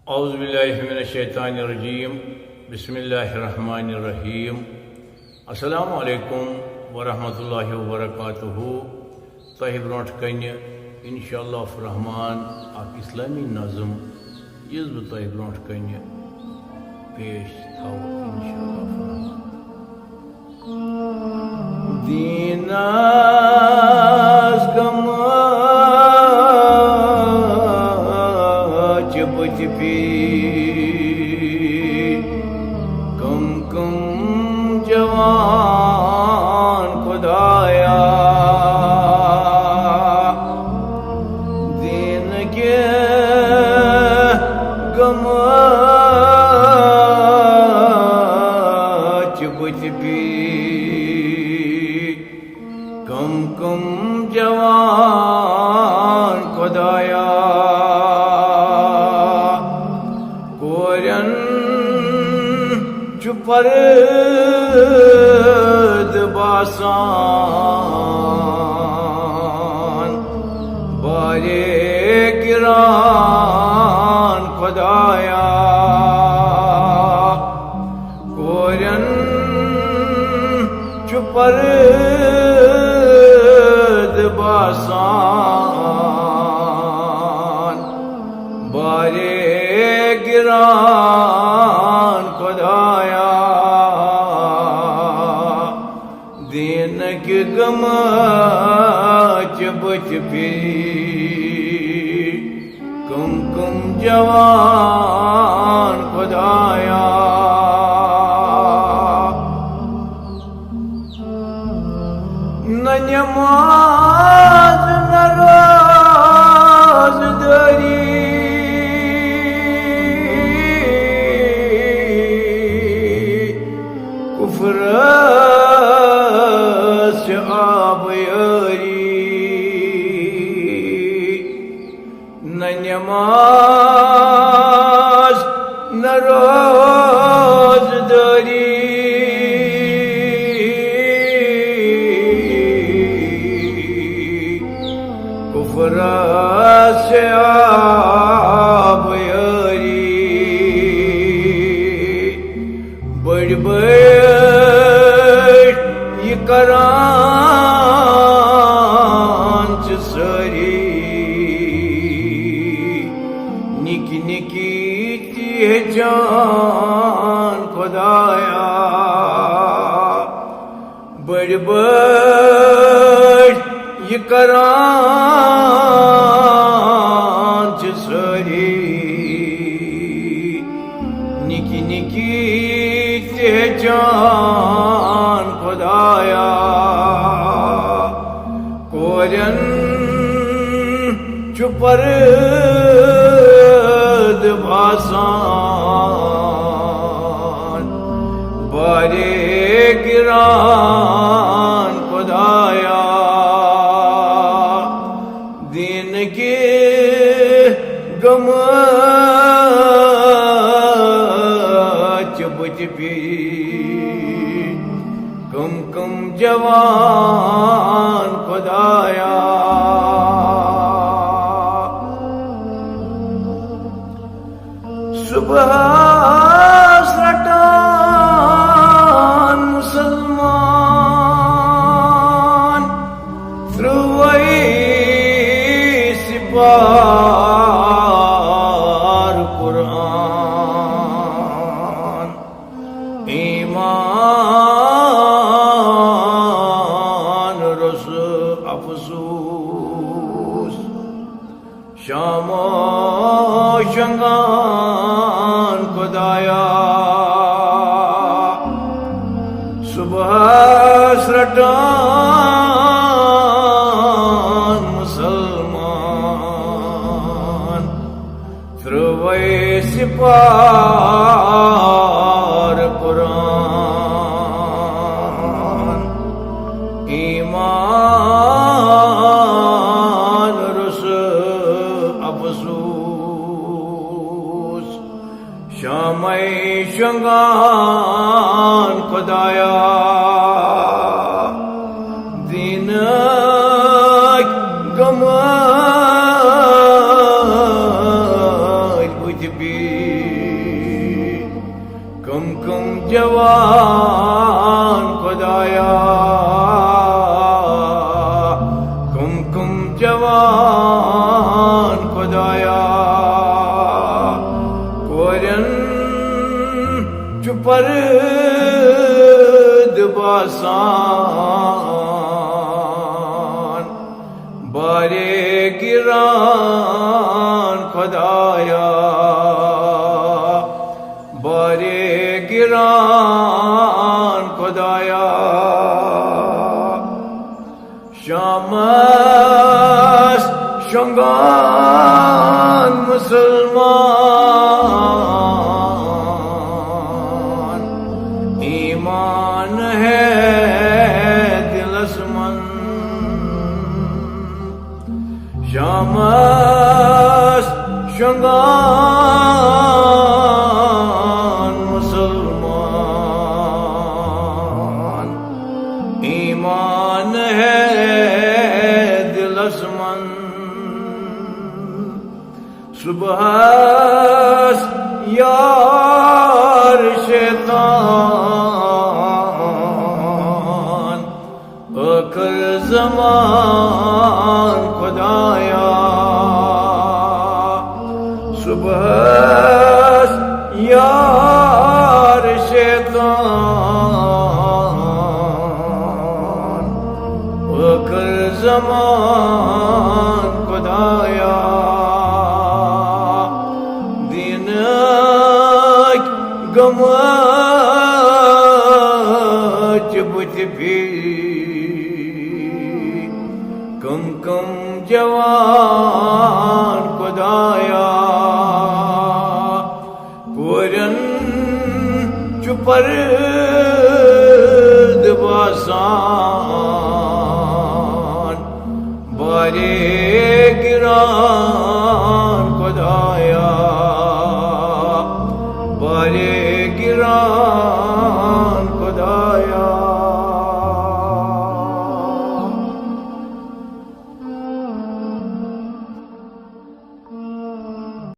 औज़ुबिल्लाहिमिनश्शैतानिर्रजीम बिस्मिल्लाहिर्रहमानिर्रहीम। अस्सलामु अलैकुम वरहमतुल्लाहि वबरकातुहू। तह ब्रोट कन इंशाअल्लाह रहमान अख इस्लामी नज़म यह बह तह ब्रोट कन पेश थो इंशाअल्लाह। दीनास गम बुझ भी कम कम जवान खुदाया दीन के गम बुझ भी कम कम जवान खुदाया पर्द बासान बारे गिरान खुदाया कोरन पर्द बासान बारे गिरान खुदाया दीन के गम बुझ भी कम कम जवान खुदाया न नमाज न रोज़दारी कुफ्र न नमाज न रोज़दारी कुफ्र से आबयारी बड़ बड़ ये करान सरी निकी निकी जान खुदाया बड़ बड़ ये करान सरी निकी निकी जान खुदाया कोरन पर्द बासान बारे गिरान खुदाया दीन के गम बुझ भी कम कम जवान खुदाया सुबह सटान मुसलमान ध्रुवई सिपार कुरान ईमान रस अफसूस शामो शंगान खुदाया सुबह सटान मुसलमान ध्रुवई सिपार कुरान ईमान रस अफसूस शामई शंगान खुदाया दीन गम बुझ भी बासान बारे गिरान खुदाया बारे गिरान खुदाया शामस शंगान मुसलमान ईमान है दिलसमंद शामस शंगान मुसलमान ईमान है दिलसमंद सुबह यार शैतान अकर ज़मान खुदाया सुबह यार शैतान अकर ज़मान खुदाया गमच बुझ भी कम कम जवान खुदाया पूरन चुपर दबासान बारे